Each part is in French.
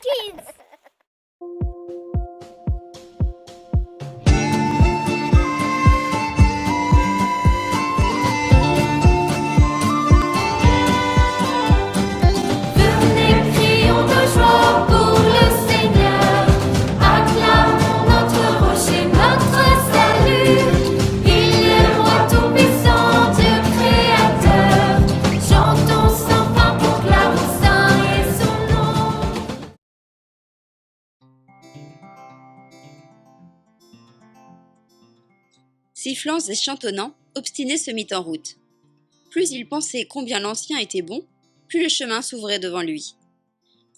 Kids. Venez, crions de joie pour le Seigneur. Acclamons notre rocher, notre salut. Il est roi tout-puissant, Dieu créateur. Chantons sans fin pour proclamons saint est son nom. Sifflant et chantonnant, Obstiné se mit en route. Plus il pensait combien l'ancien était bon, plus le chemin s'ouvrait devant lui.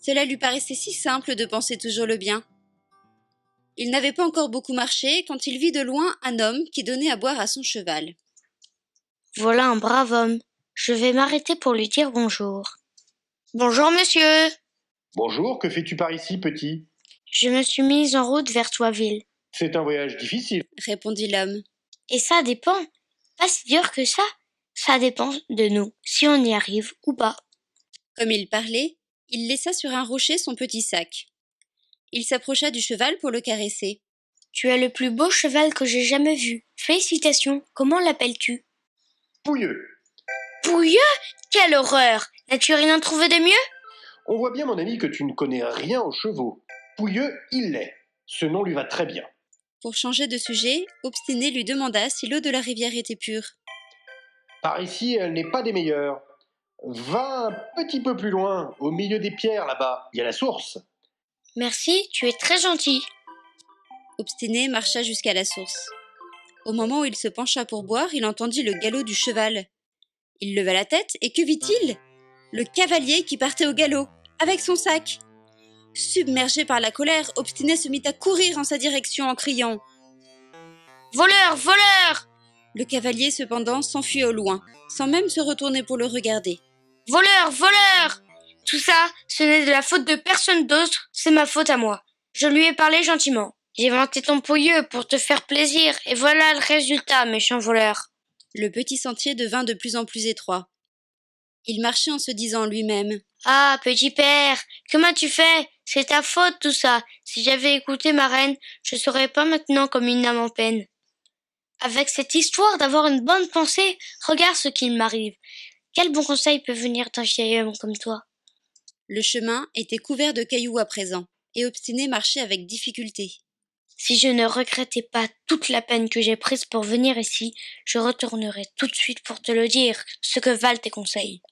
Cela lui paraissait si simple de penser toujours le bien. Il n'avait pas encore beaucoup marché quand il vit de loin un homme qui donnait à boire à son cheval. Voilà un brave homme. Je vais m'arrêter pour lui dire bonjour. Bonjour, monsieur. Bonjour, que fais-tu par ici, petit? Je me suis mise en route vers Toiville. C'est un voyage difficile. Répondit l'homme. Et ça dépend. Pas si dur que ça. Ça dépend de nous, si on y arrive ou pas. Comme il parlait, il laissa sur un rocher son petit sac. Il s'approcha du cheval pour le caresser. Tu as le plus beau cheval que j'ai jamais vu. Félicitations. Comment l'appelles-tu? Pouilleux. Pouilleux? Quelle horreur! N'as-tu rien trouvé de mieux? On voit bien, mon ami, que tu ne connais rien aux chevaux. Pouilleux, il l'est. Ce nom lui va très bien. Pour changer de sujet, Obstiné lui demanda si l'eau de la rivière était pure. Par ici, elle n'est pas des meilleures. Va un petit peu plus loin, au milieu des pierres, là-bas. Il y a la source. Merci, tu es très gentil. Obstiné marcha jusqu'à la source. Au moment où il se pencha pour boire, il entendit le galop du cheval. Il leva la tête et que vit-il? Le cavalier qui partait au galop, avec son sac. Submergé par la colère, Obstiné se mit à courir en sa direction en criant « Voleur! Voleur! Le cavalier, cependant, s'enfuit au loin, sans même se retourner pour le regarder. Voleur! Voleur! Tout ça, ce n'est de la faute de personne d'autre, c'est ma faute à moi. Je lui ai parlé gentiment. J'ai vanté ton pouilleux pour te faire plaisir, et voilà le résultat, méchant voleur. Le petit sentier devint de plus en plus étroit. Il marchait en se disant en lui-même « Ah, petit père, que m'as-tu fait? C'est ta faute tout ça. Si j'avais écouté ma reine, je serais pas maintenant comme une âme en peine. Avec cette histoire d'avoir une bonne pensée, regarde ce qu'il m'arrive. Quel bon conseil peut venir d'un vieil homme comme toi? » Le chemin était couvert de cailloux à présent, et Obstiné marchait avec difficulté. Si je ne regrettais pas toute la peine que j'ai prise pour venir ici, je retournerais tout de suite pour te le dire, ce que valent tes conseils.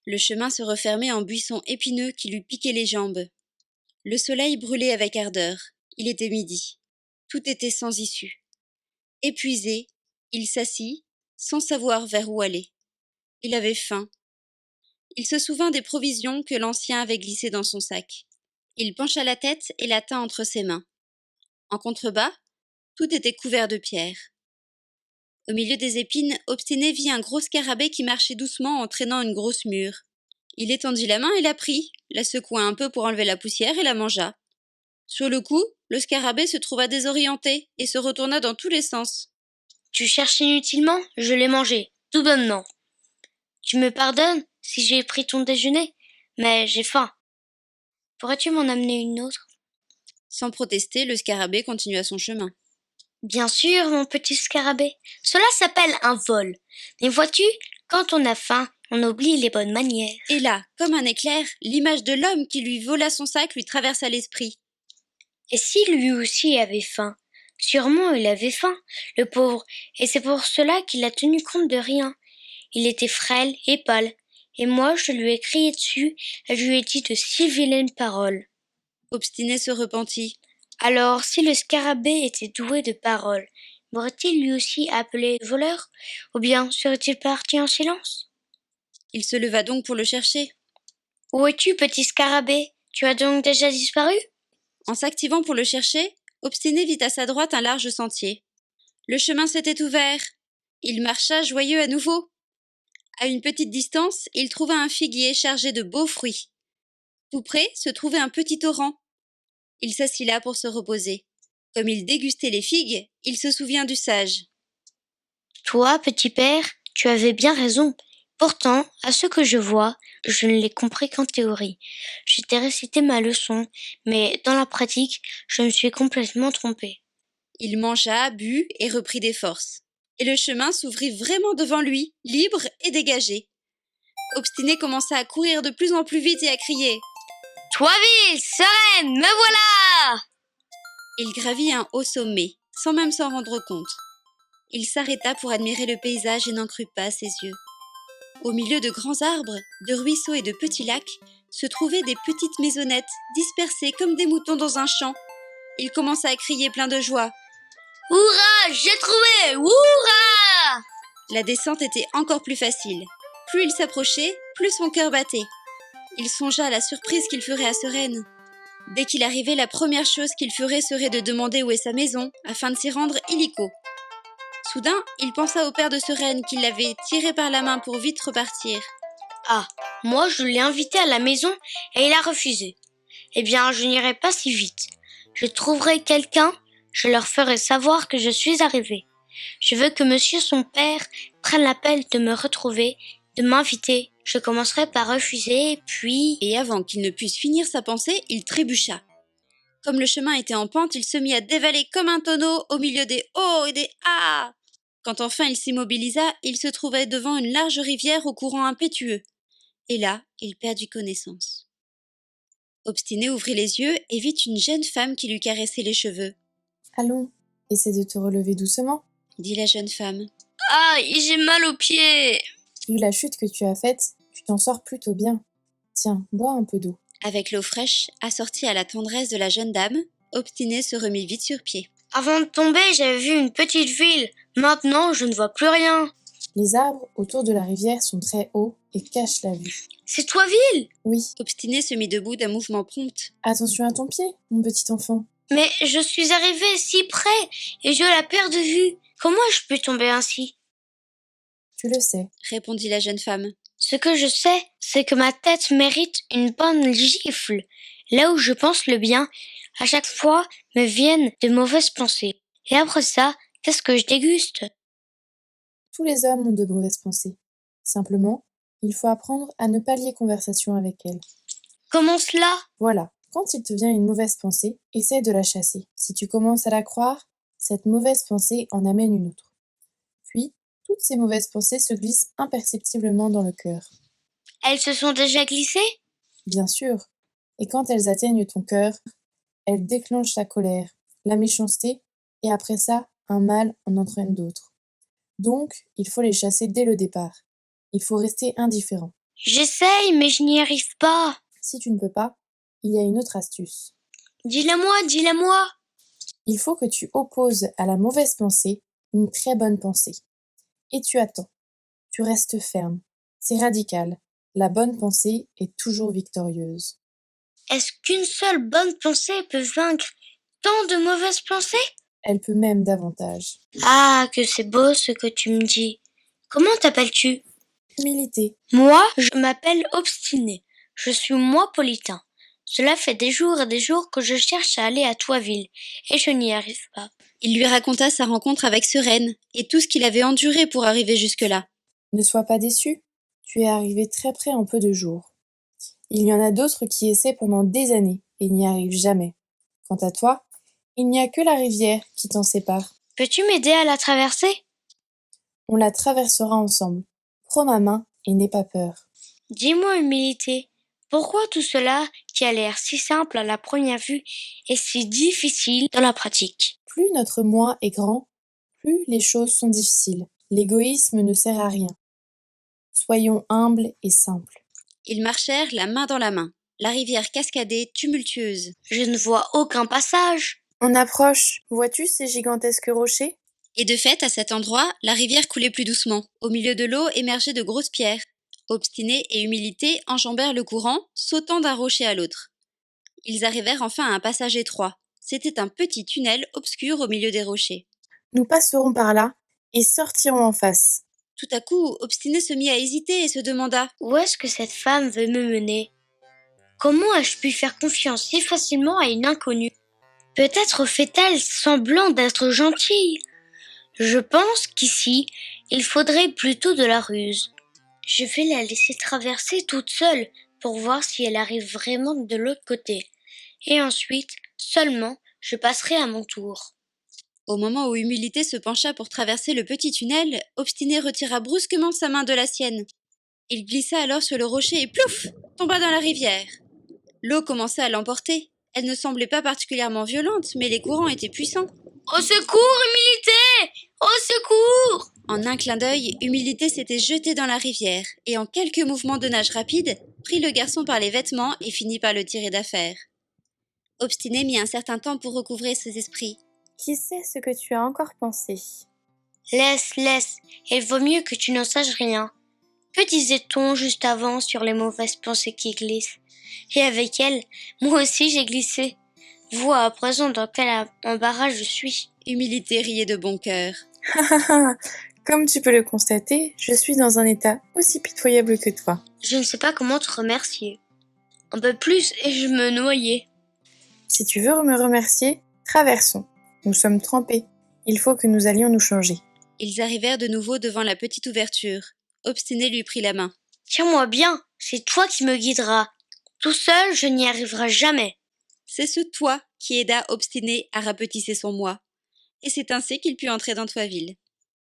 Le chemin se refermait en buissons épineux qui lui piquaient les jambes. Le soleil brûlait avec ardeur. Il était midi. Tout était sans issue. Épuisé, il s'assit, sans savoir vers où aller. Il avait faim. Il se souvint des provisions que l'ancien avait glissées dans son sac. Il pencha la tête et la tint entre ses mains. En contrebas, tout était couvert de pierres. Au milieu des épines, Obstiné vit un gros scarabée qui marchait doucement en traînant une grosse mûre. Il étendit la main et la prit, la secoua un peu pour enlever la poussière et la mangea. Sur le coup, le scarabée se trouva désorienté et se retourna dans tous les sens. Tu cherches inutilement, je l'ai mangé, tout bonnement. Tu me pardonnes si j'ai pris ton déjeuner, mais j'ai faim. Pourrais-tu m'en amener une autre? Sans protester, le scarabée continua son chemin. Bien sûr, mon petit scarabée. Cela s'appelle un vol. Mais vois-tu, quand on a faim, on oublie les bonnes manières. Et là, comme un éclair, l'image de l'homme qui lui vola son sac lui traversa l'esprit. Et si lui aussi avait faim? Sûrement il avait faim, le pauvre, et c'est pour cela qu'il a tenu compte de rien. Il était frêle et pâle, et moi je lui ai crié dessus et je lui ai dit de si vilaines paroles. Obstiné se repentit. Alors, si le scarabée était doué de paroles, m'aurait-il lui aussi appelé voleur? Ou bien serait-il parti en silence? Il se leva donc pour le chercher. Où es-tu, petit scarabée? Tu as donc déjà disparu? En s'activant pour le chercher, Obstiné vit à sa droite un large sentier. Le chemin s'était ouvert. Il marcha joyeux à nouveau. À une petite distance, il trouva un figuier chargé de beaux fruits. Tout près se trouvait un petit torrent. Il s'assit là pour se reposer. Comme il dégustait les figues, il se souvient du sage. Toi, petit père, tu avais bien raison. Pourtant, à ce que je vois, je ne l'ai compris qu'en théorie. J'ai récité ma leçon, mais dans la pratique, je me suis complètement trompée. Il mangea, but et reprit des forces. Et le chemin s'ouvrit vraiment devant lui, libre et dégagé. Obstiné commença à courir de plus en plus vite et à crier. Toiville, sereine, me voilà! Il gravit un haut sommet, sans même s'en rendre compte. Il s'arrêta pour admirer le paysage et n'en crut pas ses yeux. Au milieu de grands arbres, de ruisseaux et de petits lacs, se trouvaient des petites maisonnettes, dispersées comme des moutons dans un champ. Il commença à crier plein de joie. Hurrah, j'ai trouvé! Hurrah! La descente était encore plus facile. Plus il s'approchait, plus son cœur battait. Il songea à la surprise qu'il ferait à Sereine. Dès qu'il arrivait, la première chose qu'il ferait serait de demander où est sa maison, afin de s'y rendre illico. Soudain, il pensa au père de Sereine qui l'avait tiré par la main pour vite repartir. Ah, moi je l'ai invité à la maison et il a refusé. Eh bien, je n'irai pas si vite. Je trouverai quelqu'un, je leur ferai savoir que je suis arrivée. Je veux que monsieur son père prenne la peine de me retrouver, de m'inviter. Je commencerai par refuser, puis... Et avant qu'il ne puisse finir sa pensée, il trébucha. Comme le chemin était en pente, il se mit à dévaler comme un tonneau au milieu des « oh » et des « ah ». Quand enfin il s'immobilisa, il se trouvait devant une large rivière au courant impétueux. Et là, il perdit connaissance. Obstiné ouvrit les yeux et vit une jeune femme qui lui caressait les cheveux. « Allons, essaie de te relever doucement, » dit la jeune femme. « Ah, j'ai mal aux pieds !» Vu la chute que tu as faite, tu t'en sors plutôt bien. Tiens, bois un peu d'eau. Avec l'eau fraîche, assortie à la tendresse de la jeune dame, Obstiné se remit vite sur pied. Avant de tomber, j'avais vu une petite ville. Maintenant, je ne vois plus rien. Les arbres autour de la rivière sont très hauts et cachent la vue. C'est Toiville! Oui, Obstiné se mit debout d'un mouvement prompt. attention à ton pied, mon petit enfant. Mais je suis arrivée si près et je la perds de vue. Comment je peux tomber ainsi? Tu le sais. Répondit la jeune femme. Ce que je sais, c'est que ma tête mérite une bonne gifle. Là où je pense le bien, à chaque fois me viennent de mauvaises pensées. Et après ça, qu'est-ce que je déguste? Tous les hommes ont de mauvaises pensées. Simplement, il faut apprendre à ne pas lier conversation avec elles. Comment cela? Voilà, quand il te vient une mauvaise pensée, essaie de la chasser. Si tu commences à la croire, cette mauvaise pensée en amène une autre. Puis, toutes ces mauvaises pensées se glissent imperceptiblement dans le cœur. Elles se sont déjà glissées? Bien sûr. Et quand elles atteignent ton cœur, elles déclenchent la colère, la méchanceté, et après ça, un mal en entraîne d'autres. Donc, il faut les chasser dès le départ. Il faut rester indifférent. J'essaye, mais je n'y arrive pas. Si tu ne peux pas, il y a une autre astuce. Dis-la moi, dis-la moi. Il faut que tu opposes à la mauvaise pensée une très bonne pensée. Et tu attends. Tu restes ferme. C'est radical. La bonne pensée est toujours victorieuse. Est-ce qu'une seule bonne pensée peut vaincre tant de mauvaises pensées? Elle peut même davantage. Ah, que c'est beau ce que tu me dis. Comment t'appelles-tu? Humilité. Moi, je m'appelle Obstiné. Je suis moi politain. Cela fait des jours et des jours que je cherche à aller à Toiville, et je n'y arrive pas. Il lui raconta sa rencontre avec Sereine et tout ce qu'il avait enduré pour arriver jusque-là. Ne sois pas déçu. Tu es arrivé très près en peu de jours. Il y en a d'autres qui essaient pendant des années et n'y arrivent jamais. Quant à toi, il n'y a que la rivière qui t'en sépare. Peux-tu m'aider à la traverser? On la traversera ensemble. Prends ma main et n'aie pas peur. Dis-moi, humilité, pourquoi tout cela qui a l'air si simple à la première vue est si difficile dans la pratique? Plus notre moi est grand, plus les choses sont difficiles. L'égoïsme ne sert à rien. Soyons humbles et simples. Ils marchèrent la main dans la main. La rivière cascadait, tumultueuse. Je ne vois aucun passage. On approche. Vois-tu ces gigantesques rochers? Et de fait, à cet endroit, la rivière coulait plus doucement. Au milieu de l'eau émergeaient de grosses pierres. Obstiné et Humilité enjambèrent le courant, sautant d'un rocher à l'autre. Ils arrivèrent enfin à un passage étroit. C'était un petit tunnel obscur au milieu des rochers. Nous passerons par là et sortirons en face. Tout à coup, Obstiné se mit à hésiter et se demanda Où est-ce que cette femme veut me mener? Comment ai-je pu faire confiance si facilement à une inconnue? Peut-être fait-elle semblant d'être gentille. Je pense qu'ici, il faudrait plutôt de la ruse. Je vais la laisser traverser toute seule pour voir si elle arrive vraiment de l'autre côté. Et ensuite, seulement, je passerai à mon tour. Au moment où Humilité se pencha pour traverser le petit tunnel, Obstiné retira brusquement sa main de la sienne. Il glissa alors sur le rocher et plouf, tomba dans la rivière. L'eau commença à l'emporter. Elle ne semblait pas particulièrement violente, mais les courants étaient puissants. Au secours, Humilité! Au secours! En un clin d'œil, Humilité s'était jetée dans la rivière et en quelques mouvements de nage rapides, prit le garçon par les vêtements et finit par le tirer d'affaire. Obstiné mit un certain temps pour recouvrer ses esprits. Qui sait ce que tu as encore pensé? Laisse. Il vaut mieux que tu n'en saches rien. Que disait-on juste avant sur les mauvaises pensées qui glissent? Et avec elles, moi aussi j'ai glissé. Vois à présent dans quel embarras je suis. Humilité riait de bon cœur. Comme tu peux le constater, je suis dans un état aussi pitoyable que toi. Je ne sais pas comment te remercier. Un peu plus et je me noyais. Si tu veux me remercier, traversons. Nous sommes trempés. Il faut que nous allions nous changer. Ils arrivèrent de nouveau devant la petite ouverture. Obstiné lui prit la main. Tiens-moi bien, c'est toi qui me guideras. Tout seul, je n'y arriverai jamais. C'est ce toi qui aida Obstiné à rapetisser son moi. Et c'est ainsi qu'il put entrer dans Toiville.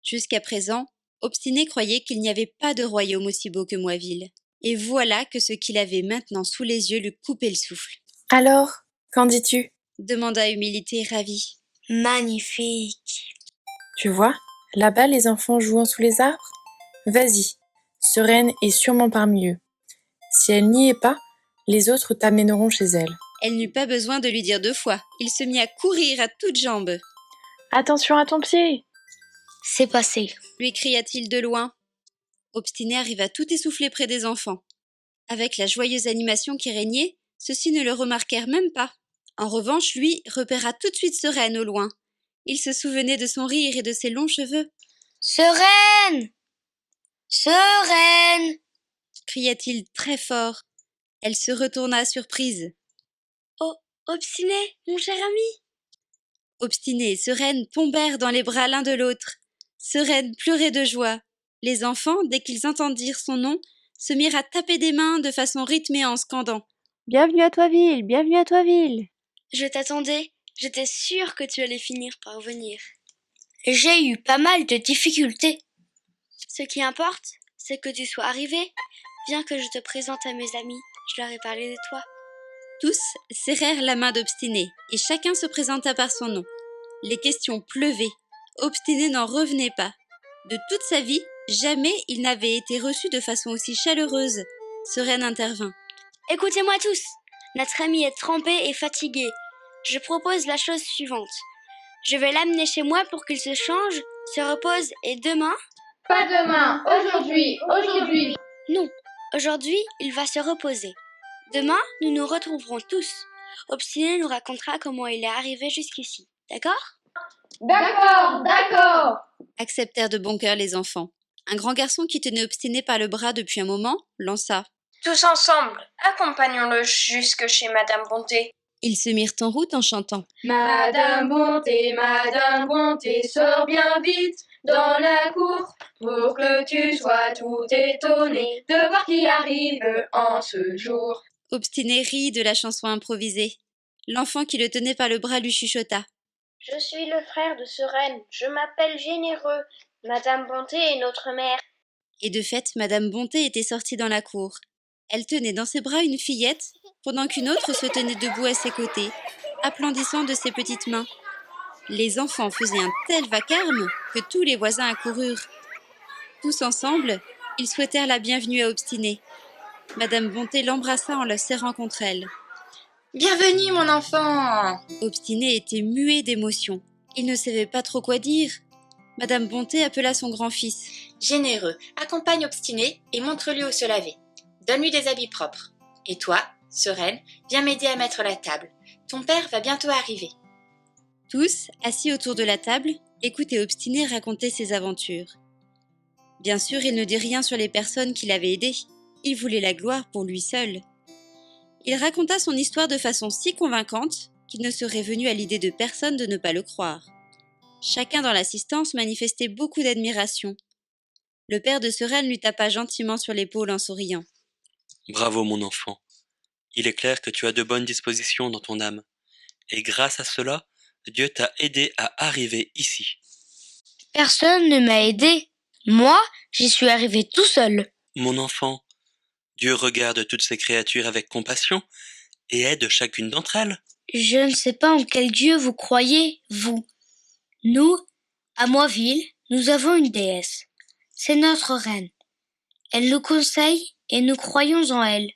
Jusqu'à présent, Obstiné croyait qu'il n'y avait pas de royaume aussi beau que Moiville. Et voilà que ce qu'il avait maintenant sous les yeux lui coupait le souffle. Alors, qu'en dis-tu? Demanda Humilité ravie. Magnifique. Tu vois, là-bas les enfants jouant sous les arbres? Vas-y, Sereine est sûrement parmi eux. Si elle n'y est pas, les autres t'amèneront chez elle. Elle n'eut pas besoin de lui dire 2 fois. Il se mit à courir à toutes jambes. Attention à ton pied! C'est passé. Lui cria-t-il de loin. Obstiné arriva tout essoufflé près des enfants. Avec la joyeuse animation qui régnait, ceux-ci ne le remarquèrent même pas. En revanche, lui repéra tout de suite Sereine au loin. Il se souvenait de son rire et de ses longs cheveux. « Sereine! Sereine !» cria-t-il très fort. Elle se retourna surprise. « Oh, Obstiné, mon cher ami !» Obstiné et Sereine tombèrent dans les bras l'un de l'autre. Sereine pleurait de joie. Les enfants, dès qu'ils entendirent son nom, se mirent à taper des mains de façon rythmée en scandant. « Bienvenue à Toiville, bienvenue à Toiville !» Je t'attendais, j'étais sûre que tu allais finir par venir. J'ai eu pas mal de difficultés. Ce qui importe, c'est que tu sois arrivé. Viens que je te présente à mes amis, je leur ai parlé de toi. Tous serrèrent la main d'Obstiné, et chacun se présenta par son nom. Les questions pleuvaient. Obstiné n'en revenait pas. De toute sa vie, jamais il n'avait été reçu de façon aussi chaleureuse. Sereine intervint. Écoutez-moi tous, notre ami est trempé et fatigué. Je propose la chose suivante. Je vais l'amener chez moi pour qu'il se change, se repose et demain... Pas demain, aujourd'hui. Non, aujourd'hui, il va se reposer. Demain, nous nous retrouverons tous. Obstiné nous racontera comment il est arrivé jusqu'ici. D'accord ? D'accord. Acceptèrent de bon cœur les enfants. Un grand garçon qui tenait Obstiné par le bras depuis un moment lança. Tous ensemble, accompagnons-le jusque chez Madame Bonté. Ils se mirent en route en chantant. Madame Bonté, sors bien vite dans la cour pour que tu sois tout étonné de voir qui arrive en ce jour. Obstiné rit de la chanson improvisée. L'enfant qui le tenait par le bras lui chuchota. Je suis le frère de Sereine, je m'appelle Généreux. Madame Bonté est notre mère. Et de fait, Madame Bonté était sortie dans la cour. Elle tenait dans ses bras une fillette, pendant qu'une autre se tenait debout à ses côtés, applaudissant de ses petites mains. Les enfants faisaient un tel vacarme que tous les voisins accoururent. Tous ensemble, ils souhaitèrent la bienvenue à Obstiné. Madame Bonté l'embrassa en le serrant contre elle. « Bienvenue, mon enfant !» Obstiné était muet d'émotion. Il ne savait pas trop quoi dire. Madame Bonté appela son grand-fils. « Généreux, accompagne Obstiné et montre-lui où se laver. Donne-lui des habits propres. Et toi, Sereine, viens m'aider à mettre la table. Ton père va bientôt arriver. » Tous, assis autour de la table, écoutaient Obstiné raconter ses aventures. Bien sûr, il ne dit rien sur les personnes qui l'avaient aidé. Il voulait la gloire pour lui seul. Il raconta son histoire de façon si convaincante qu'il ne serait venu à l'idée de personne de ne pas le croire. Chacun dans l'assistance manifestait beaucoup d'admiration. Le père de Sereine lui tapa gentiment sur l'épaule en souriant. Bravo mon enfant. Il est clair que tu as de bonnes dispositions dans ton âme. Et grâce à cela, Dieu t'a aidé à arriver ici. Personne ne m'a aidé. Moi, j'y suis arrivé tout seul. Mon enfant, Dieu regarde toutes ces créatures avec compassion et aide chacune d'entre elles. Je ne sais pas en quel Dieu vous croyez, vous. Nous, à Moiville, nous avons une déesse. C'est notre reine. Elle nous conseille et nous croyons en elle.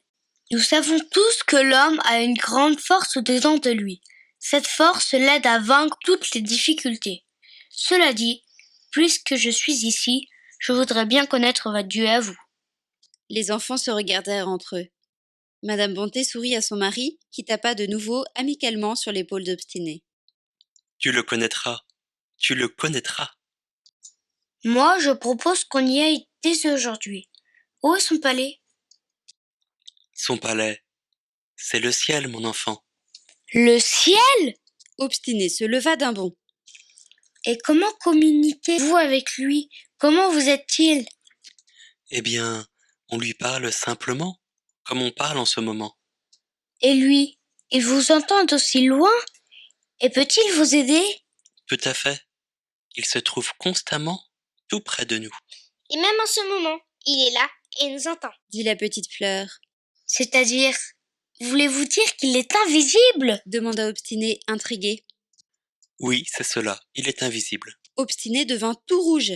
Nous savons tous que l'homme a une grande force au-dedans de lui. Cette force l'aide à vaincre toutes les difficultés. Cela dit, puisque je suis ici, je voudrais bien connaître votre Dieu à vous. Les enfants se regardèrent entre eux. Madame Bonté sourit à son mari, qui tapa de nouveau amicalement sur l'épaule d'Obstiné. Tu le connaîtras. Tu le connaîtras. Moi, je propose qu'on y aille dès aujourd'hui. Où est son palais? Son palais, c'est le ciel, mon enfant. Le ciel? Obstiné se leva d'un bond. Et comment communiquez-vous avec lui? Comment vous êtes-il? Eh bien, on lui parle simplement, comme on parle en ce moment. Et lui, il vous entend aussi loin? Et peut-il vous aider? Tout à fait. Il se trouve constamment tout près de nous. Et même en ce moment, il est là et nous entend, dit la petite fleur. C'est-à-dire, voulez-vous dire qu'il est invisible? Demanda Obstiné, intrigué. Oui, c'est cela, il est invisible. Obstiné devint tout rouge.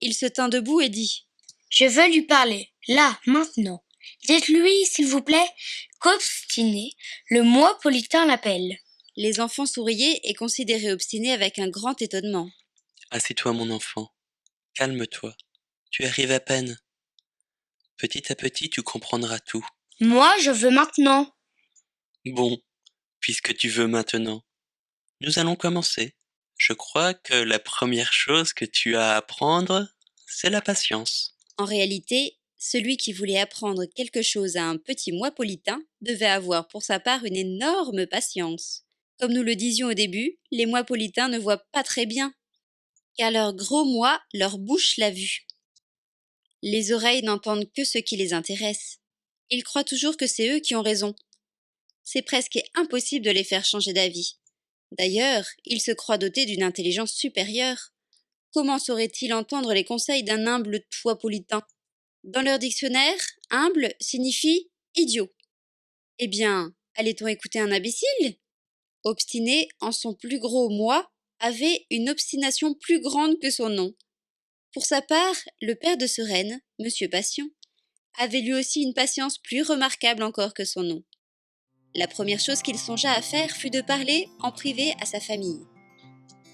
Il se tint debout et dit: Je veux lui parler, là, maintenant. Dites-lui, s'il vous plaît, qu'Obstiné, le moi politain l'appelle. Les enfants souriaient et considéraient Obstiné avec un grand étonnement. Assieds-toi, mon enfant. Calme-toi. Tu arrives à peine. Petit à petit, tu comprendras tout. Moi, je veux maintenant. Bon, puisque tu veux maintenant, nous allons commencer. Je crois que la première chose que tu as à apprendre, c'est la patience. En réalité, celui qui voulait apprendre quelque chose à un petit moi politain devait avoir pour sa part une énorme patience. Comme nous le disions au début, les mois politains ne voient pas très bien, car leur gros moi leur bouche la vue. Les oreilles n'entendent que ce qui les intéresse. Ils croient toujours que c'est eux qui ont raison. C'est presque impossible de les faire changer d'avis. D'ailleurs, ils se croient dotés d'une intelligence supérieure. Comment sauraient-ils entendre les conseils d'un humble toi politain? Dans leur dictionnaire, humble signifie idiot. Eh bien, allait-on écouter un imbécile? Obstiné, en son plus gros moi, avait une obstination plus grande que son nom. Pour sa part, le père de Sereine, Monsieur Passion, avait lui aussi une patience plus remarquable encore que son nom. La première chose qu'il songea à faire fut de parler en privé à sa famille.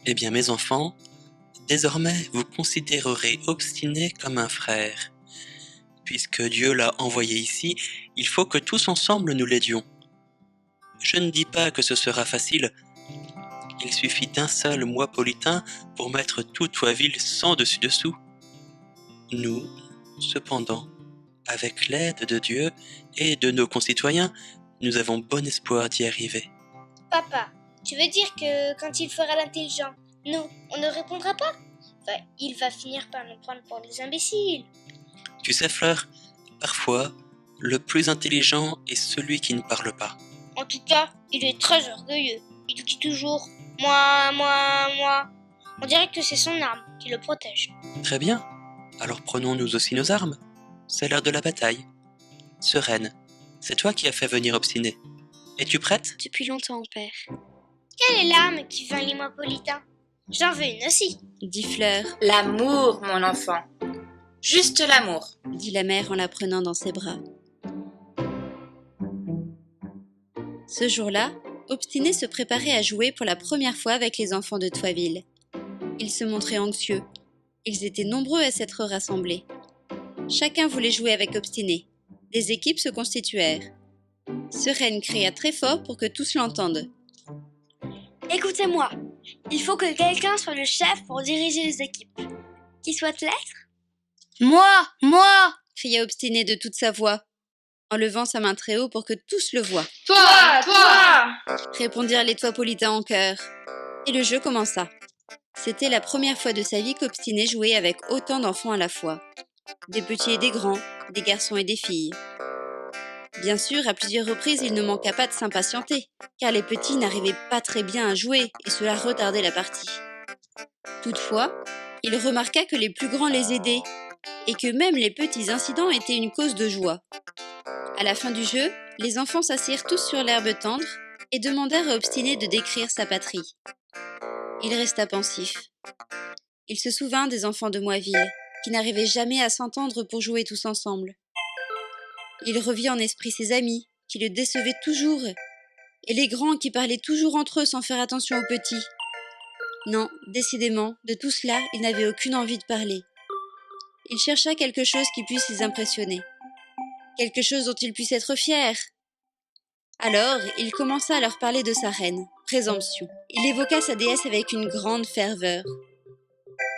Eh bien, mes enfants, désormais vous considérerez Obstiné comme un frère. Puisque Dieu l'a envoyé ici, il faut que tous ensemble nous l'aidions. Je ne dis pas que ce sera facile. Il suffit d'un seul moi politain pour mettre toute Toiville sans dessus-dessous. Nous, cependant, avec l'aide de Dieu et de nos concitoyens, nous avons bon espoir d'y arriver. Papa, tu veux dire que quand il fera l'intelligent, nous, on ne répondra pas? Enfin, il va finir par nous prendre pour des imbéciles. Tu sais, Fleur, parfois, le plus intelligent est celui qui ne parle pas. En tout cas, il est très orgueilleux. Il dit toujours « moi, moi, moi ». On dirait que c'est son arme qui le protège. Très bien, alors prenons nous aussi nos armes. C'est l'heure de la bataille. Sereine, c'est toi qui as fait venir Obstiné. Es-tu prête? Depuis longtemps, père. Quelle est l'arme qui vainc les moipolitains? J'en veux une aussi, dit Fleur. L'amour, mon enfant. Juste l'amour, dit la mère en la prenant dans ses bras. Ce jour-là, Obstiné se préparait à jouer pour la première fois avec les enfants de Toiville. Ils se montraient anxieux. Ils étaient nombreux à s'être rassemblés. Chacun voulait jouer avec Obstiné. Des équipes se constituèrent. Sereine cria très fort pour que tous l'entendent. Écoutez-moi, il faut que quelqu'un soit le chef pour diriger les équipes. Qui souhaite l'être? Moi! Cria Obstiné de toute sa voix, en levant sa main très haut pour que tous le voient. Toi! Répondirent les toipolitains en chœur. Et le jeu commença. C'était la première fois de sa vie qu'Obstiné jouait avec autant d'enfants à la fois. des petits et des grands, des garçons et des filles. Bien sûr, à plusieurs reprises, il ne manqua pas de s'impatienter, car les petits n'arrivaient pas très bien à jouer et cela retardait la partie. Toutefois, il remarqua que les plus grands les aidaient et que même les petits incidents étaient une cause de joie. À la fin du jeu, les enfants s'assirent tous sur l'herbe tendre et demandèrent à Obstiné de décrire sa patrie. Il resta pensif. Il se souvint des enfants de Moiville, qui n'arrivaient jamais à s'entendre pour jouer tous ensemble. Il revit en esprit ses amis, qui le décevaient toujours, et les grands qui parlaient toujours entre eux sans faire attention aux petits. Non, décidément, de tout cela, il n'avait aucune envie de parler. Il chercha quelque chose qui puisse les impressionner. Quelque chose dont il puisse être fier. Alors, il commença à leur parler de sa reine, Présomption. Il évoqua sa déesse avec une grande ferveur.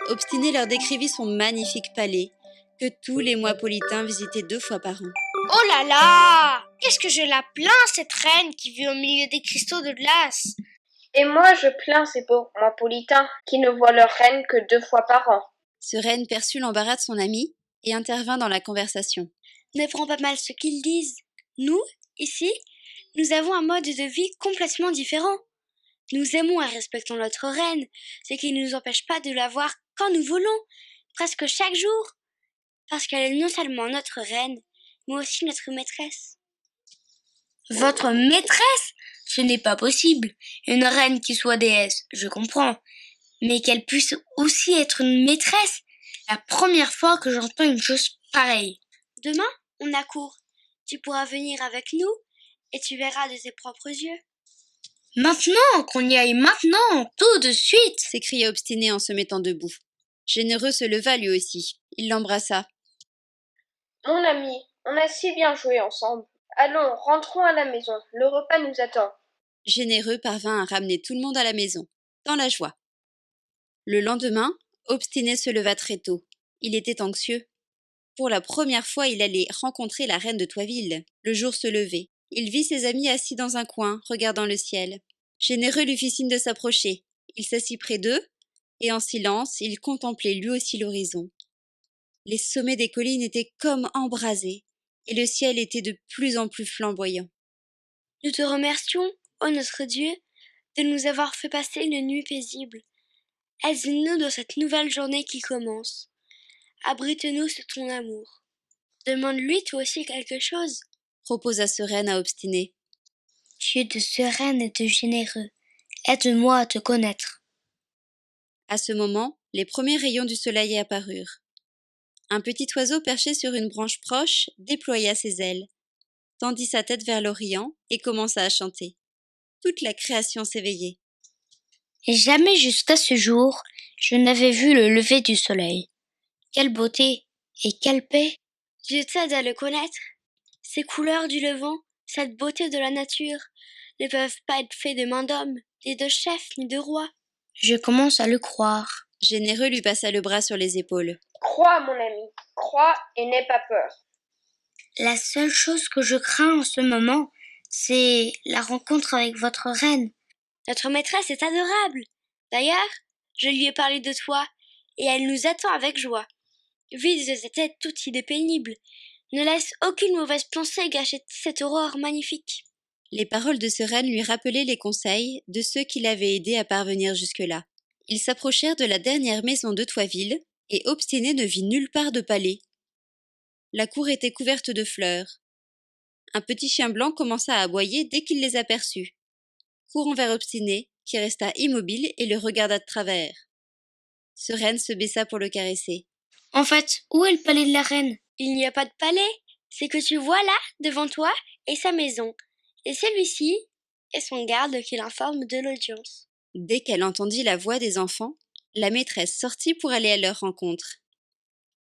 Obstiné leur décrivit son magnifique palais, que tous les Moipolitains visitaient 2 fois par an. Oh là là! Qu'est-ce que je la plains, cette reine qui vit au milieu des cristaux de glace! Et moi, je plains ces pauvres Moipolitains qui ne voient leur reine que 2 fois par an. Ce reine perçut l'embarras de son ami et intervint dans la conversation. Ne prends pas mal ce qu'ils disent. Nous, ici, nous avons un mode de vie complètement différent. Nous aimons et respectons notre reine, ce qui ne nous empêche pas de la voir quand nous voulons, presque chaque jour, parce qu'elle est non seulement notre reine, mais aussi notre maîtresse. Votre maîtresse? Ce n'est pas possible. Une reine qui soit déesse, je comprends. Mais qu'elle puisse aussi être une maîtresse? La première fois que j'entends une chose pareille. Demain, on a cours. Tu pourras venir avec nous et tu verras de tes propres yeux. Maintenant, qu'on y aille maintenant, tout de suite! S'écria Obstiné en se mettant debout. Généreux se leva lui aussi. Il l'embrassa. Mon ami, on a si bien joué ensemble. Allons, rentrons à la maison. Le repas nous attend. Généreux parvint à ramener tout le monde à la maison, dans la joie. Le lendemain, Obstiné se leva très tôt. Il était anxieux. Pour la première fois, il allait rencontrer la reine de Toiville. Le jour se levait. Il vit ses amis assis dans un coin, regardant le ciel. Généreux lui fit signe de s'approcher. Il s'assit près d'eux, et en silence, il contemplait lui aussi l'horizon. Les sommets des collines étaient comme embrasés, et le ciel était de plus en plus flamboyant. Nous te remercions, ô notre Dieu, de nous avoir fait passer une nuit paisible. Aide-nous dans cette nouvelle journée qui commence. Abrite-nous sous ton amour. Demande-lui toi aussi quelque chose, proposa Sereine à Obstiné. Dieu de sereine et de généreux, aide-moi à te connaître. À ce moment, les premiers rayons du soleil apparurent. Un petit oiseau perché sur une branche proche déploya ses ailes, tendit sa tête vers l'Orient et commença à chanter. Toute la création s'éveillait. Et jamais jusqu'à ce jour, je n'avais vu le lever du soleil. Quelle beauté et quelle paix! Dieu t'aide à le connaître. Ces couleurs du levant, cette beauté de la nature, ne peuvent pas être faits de main d'homme, ni de chef, ni de roi. Je commence à le croire. Généreux lui passa le bras sur les épaules. Crois, mon ami, crois et n'aie pas peur. La seule chose que je crains en ce moment, c'est la rencontre avec votre reine. Notre maîtresse est adorable. D'ailleurs, je lui ai parlé de toi, et elle nous attend avec joie. Vide de ta tête toute idée pénible. Ne laisse aucune mauvaise pensée gâcher cette aurore magnifique. Les paroles de Sereine lui rappelaient les conseils de ceux qui l'avaient aidé à parvenir jusque-là. Ils s'approchèrent de la dernière maison de Toiville, et Obstiné ne vit nulle part de palais. La cour était couverte de fleurs. Un petit chien blanc commença à aboyer dès qu'il les aperçut. Courant vers Obstiné, qui resta immobile et le regarda de travers. Sereine se baissa pour le caresser. En fait, où est le palais de la reine? Il n'y a pas de palais, c'est que tu vois là, devant toi, est sa maison. Et celui-ci est son garde qui l'informe de l'audience. Dès qu'elle entendit la voix des enfants, la maîtresse sortit pour aller à leur rencontre.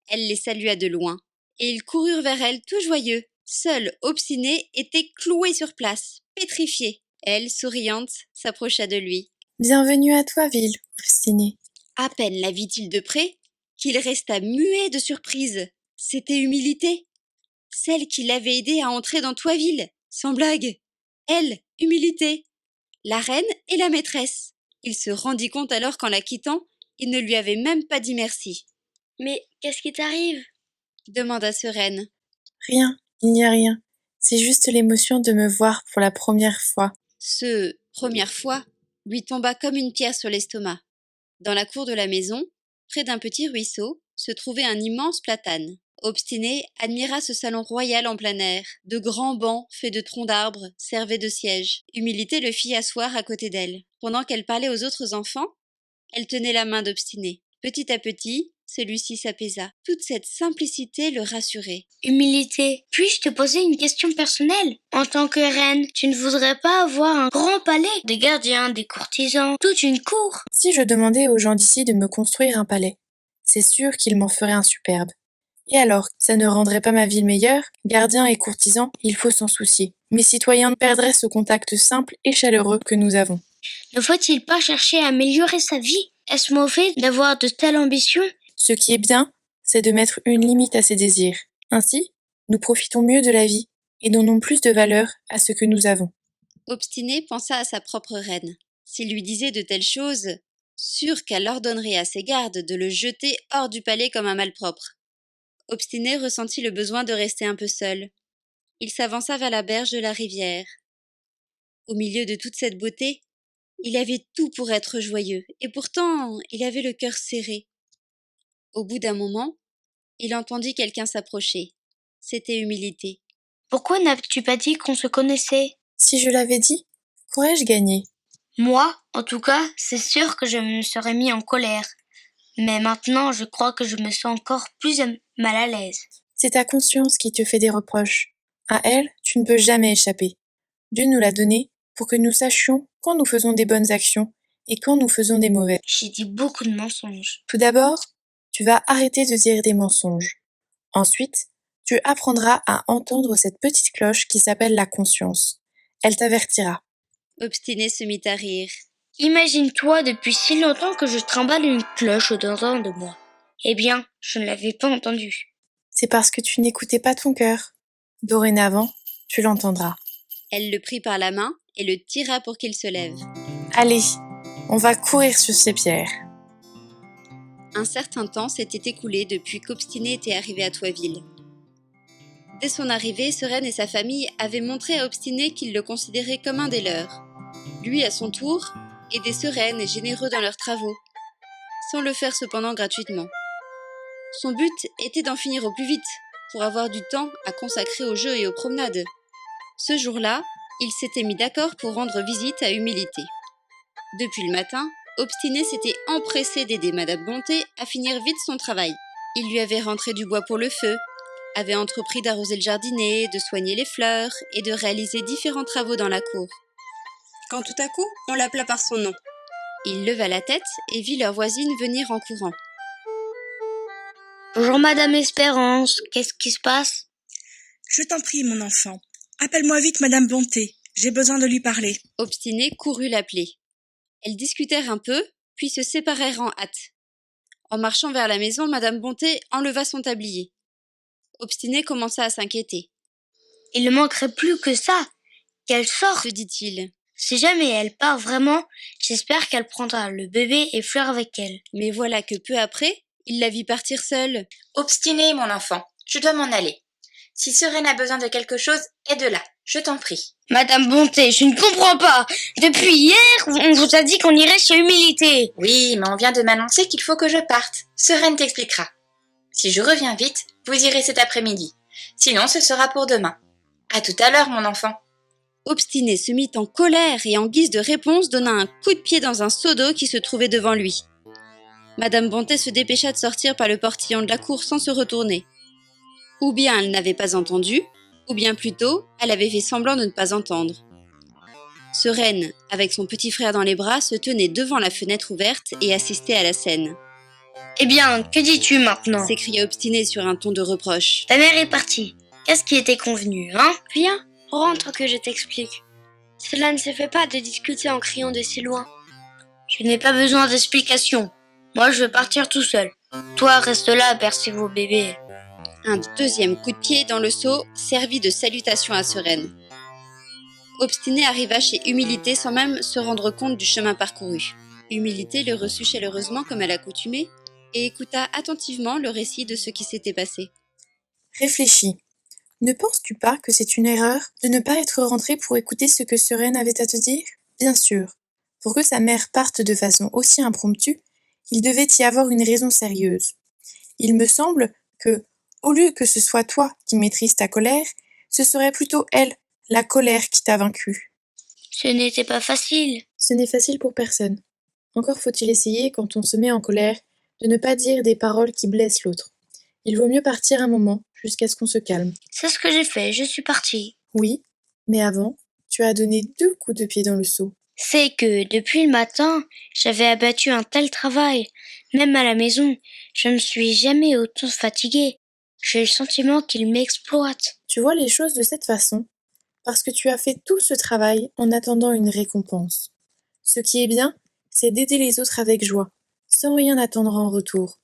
Elle les salua de loin, et ils coururent vers elle tout joyeux. Seul Obstiné était cloué sur place, pétrifié. Elle, souriante, s'approcha de lui. Bienvenue à Toiville, Obstiné. À peine la vit-il de près, qu'il resta muet de surprise. C'était Humilité, celle qui l'avait aidé à entrer dans Toiville, sans blague. Elle, Humilité, la reine et la maîtresse. Il se rendit compte alors qu'en la quittant, il ne lui avait même pas dit merci. Mais qu'est-ce qui t'arrive? demanda Sereine. Rien, il n'y a rien. C'est juste l'émotion de me voir pour la première fois. Ce première fois lui tomba comme une pierre sur l'estomac. Dans la cour de la maison, près d'un petit ruisseau, se trouvait un immense platane. Obstiné admira ce salon royal en plein air. De grands bancs faits de troncs d'arbres servaient de siège. Humilité le fit asseoir à côté d'elle. Pendant qu'elle parlait aux autres enfants, elle tenait la main d'Obstiné. Petit à petit, celui-ci s'apaisa. Toute cette simplicité le rassurait. Humilité, puis-je te poser une question personnelle? En tant que reine, tu ne voudrais pas avoir un grand palais, des gardiens, des courtisans, toute une cour? Si je demandais aux gens d'ici de me construire un palais, c'est sûr qu'ils m'en feraient un superbe. Et alors, ça ne rendrait pas ma ville meilleure? Gardiens et courtisans, il faut s'en soucier. Mes citoyens perdraient ce contact simple et chaleureux que nous avons. Ne faut-il pas chercher à améliorer sa vie? Est-ce mauvais d'avoir de telles ambitions? Ce qui est bien, c'est de mettre une limite à ses désirs. Ainsi, nous profitons mieux de la vie et donnons plus de valeur à ce que nous avons. Obstiné pensa à sa propre reine. S'il lui disait de telles choses, sûr qu'elle ordonnerait à ses gardes de le jeter hors du palais comme un malpropre. Obstiné ressentit le besoin de rester un peu seul. Il s'avança vers la berge de la rivière. Au milieu de toute cette beauté, il avait tout pour être joyeux, et pourtant il avait le cœur serré. Au bout d'un moment, il entendit quelqu'un s'approcher. C'était Humilité. Pourquoi n'as-tu pas dit qu'on se connaissait? Si je l'avais dit, qu'aurais-je gagné? Moi, en tout cas, c'est sûr que je me serais mis en colère. Mais maintenant, je crois que je me sens encore plus mal à l'aise. C'est ta conscience qui te fait des reproches. À elle, tu ne peux jamais échapper. Dieu nous l'a donnée pour que nous sachions quand nous faisons des bonnes actions et quand nous faisons des mauvaises. J'ai dit beaucoup de mensonges. Tout d'abord, tu vas arrêter de dire des mensonges. Ensuite, tu apprendras à entendre cette petite cloche qui s'appelle la conscience. Elle t'avertira. Obstiné se mit à rire. Imagine-toi depuis si longtemps que je trimballe une cloche au-dedans de moi. Eh bien, je ne l'avais pas entendue. C'est parce que tu n'écoutais pas ton cœur. Dorénavant, tu l'entendras. Elle le prit par la main et le tira pour qu'il se lève. Allez, on va courir sur ces pierres. Un certain temps s'était écoulé depuis qu'Obstiné était arrivé à Toiville. Dès son arrivée, Sereine et sa famille avaient montré à Obstiné qu'ils le considéraient comme un des leurs. Lui, à son tour, aidait Sereine et généreux dans leurs travaux, sans le faire cependant gratuitement. Son but était d'en finir au plus vite, pour avoir du temps à consacrer aux jeux et aux promenades. Ce jour-là, ils s'étaient mis d'accord pour rendre visite à Humilité. Depuis le matin, Obstiné s'était empressé d'aider Madame Bonté à finir vite son travail. Il lui avait rentré du bois pour le feu, avait entrepris d'arroser le jardinet, de soigner les fleurs et de réaliser différents travaux dans la cour. Quand tout à coup, on l'appela par son nom. Il leva la tête et vit leur voisine venir en courant. Bonjour Madame Espérance, qu'est-ce qui se passe? Je t'en prie, mon enfant. Appelle-moi vite Madame Bonté. J'ai besoin de lui parler. Obstiné courut l'appeler. Elles discutèrent un peu, puis se séparèrent en hâte. En marchant vers la maison, Madame Bonté enleva son tablier. Obstiné commença à s'inquiéter. Il ne manquerait plus que ça, qu'elle sorte, se dit-il. Si jamais elle part vraiment, j'espère qu'elle prendra le bébé et Fleur avec elle. Mais voilà que peu après, il la vit partir seule. Obstiné, mon enfant, je dois m'en aller. Si Sereine a besoin de quelque chose, aide-la, je t'en prie. Madame Bonté, je ne comprends pas. Depuis hier, on vous a dit qu'on irait chez Humilité. Oui, mais on vient de m'annoncer qu'il faut que je parte. Sereine t'expliquera. Si je reviens vite, vous irez cet après-midi. Sinon, ce sera pour demain. À tout à l'heure, mon enfant. Obstiné se mit en colère et en guise de réponse donna un coup de pied dans un seau d'eau qui se trouvait devant lui. Madame Bonté se dépêcha de sortir par le portillon de la cour sans se retourner. Ou bien elle n'avait pas entendu, ou bien plutôt, elle avait fait semblant de ne pas entendre. Sereine, avec son petit frère dans les bras, se tenait devant la fenêtre ouverte et assistait à la scène. « Eh bien, que dis-tu maintenant » s'écria Obstiné sur un ton de reproche. « Ta mère est partie. Qu'est-ce qui était convenu, hein ?» Viens, rentre que je t'explique. Cela ne se fait pas de discuter en criant de si loin. Je n'ai pas besoin d'explication. Moi, je vais partir tout seul. Toi, reste là à bercer vos bébés. Un deuxième coup de pied dans le seau servit de salutation à Sereine. Obstiné arriva chez Humilité sans même se rendre compte du chemin parcouru. Humilité le reçut chaleureusement comme à l'accoutumée et écouta attentivement le récit de ce qui s'était passé. Réfléchis. Ne penses-tu pas que c'est une erreur de ne pas être rentré pour écouter ce que Sereine avait à te dire? Bien sûr. Pour que sa mère parte de façon aussi impromptue, il devait y avoir une raison sérieuse. Il me semble que, au lieu que ce soit toi qui maîtrises ta colère, ce serait plutôt elle, la colère, qui t'a vaincu. Ce n'était pas facile. Ce n'est facile pour personne. Encore faut-il essayer, quand on se met en colère, de ne pas dire des paroles qui blessent l'autre. Il vaut mieux partir un moment, jusqu'à ce qu'on se calme. C'est ce que j'ai fait, je suis partie. Oui, mais avant, tu as donné 2 coups de pied dans le seau. C'est que, depuis le matin, j'avais abattu un tel travail. Même à la maison, je ne suis jamais autant fatiguée. J'ai le sentiment qu'il m'exploite. Tu vois les choses de cette façon, parce que tu as fait tout ce travail en attendant une récompense. Ce qui est bien, c'est d'aider les autres avec joie, sans rien attendre en retour.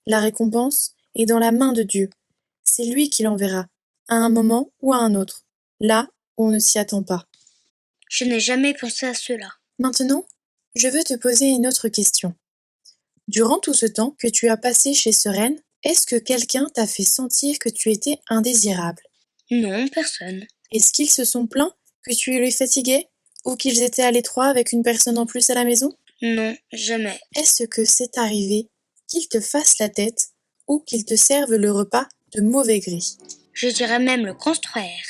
La récompense est dans la main de Dieu. C'est lui qui l'enverra, à un moment ou à un autre, là où on ne s'y attend pas. Je n'ai jamais pensé à cela. Maintenant, je veux te poser une autre question. Durant tout ce temps que tu as passé chez Sereine, est-ce que quelqu'un t'a fait sentir que tu étais indésirable? Non, personne. Est-ce qu'ils se sont plaints que tu les fatiguais ou qu'ils étaient à l'étroit avec une personne en plus à la maison? Non, jamais. Est-ce que c'est arrivé qu'ils te fassent la tête ou qu'ils te servent le repas de mauvais gré? Je dirais même le contraire.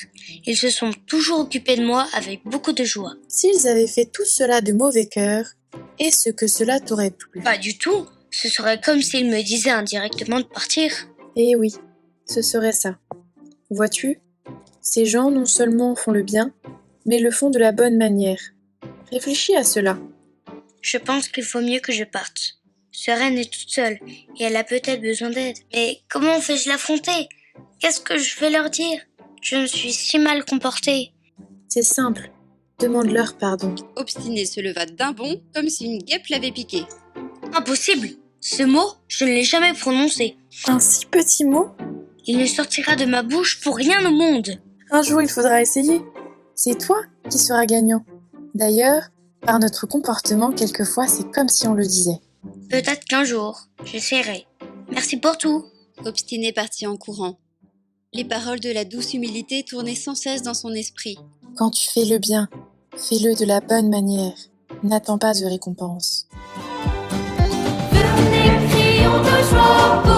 Ils se sont toujours occupés de moi avec beaucoup de joie. S'ils avaient fait tout cela de mauvais cœur, est-ce que cela t'aurait plu? Pas du tout. Ce serait comme s'ils me disaient indirectement de partir. Eh oui, ce serait ça. Vois-tu, ces gens non seulement font le bien, mais le font de la bonne manière. Réfléchis à cela. Je pense qu'il faut mieux que je parte. Sereine est toute seule et elle a peut-être besoin d'aide. Mais comment vais-je l'affronter? Qu'est-ce que je vais leur dire? Je me suis si mal comportée. C'est simple, demande-leur pardon. Obstiné se leva d'un bond comme si une guêpe l'avait piqué. Impossible! Ce mot, je ne l'ai jamais prononcé. Un si petit mot? Il ne sortira de ma bouche pour rien au monde. Un jour il faudra essayer. C'est toi qui seras gagnant. D'ailleurs, par notre comportement, quelquefois c'est comme si on le disait. Peut-être qu'un jour, j'essaierai. Merci pour tout. Obstiné partit en courant. Les paroles de la douce humilité tournaient sans cesse dans son esprit. Quand tu fais le bien, fais-le de la bonne manière. N'attends pas de récompense. Venez, crions de joie.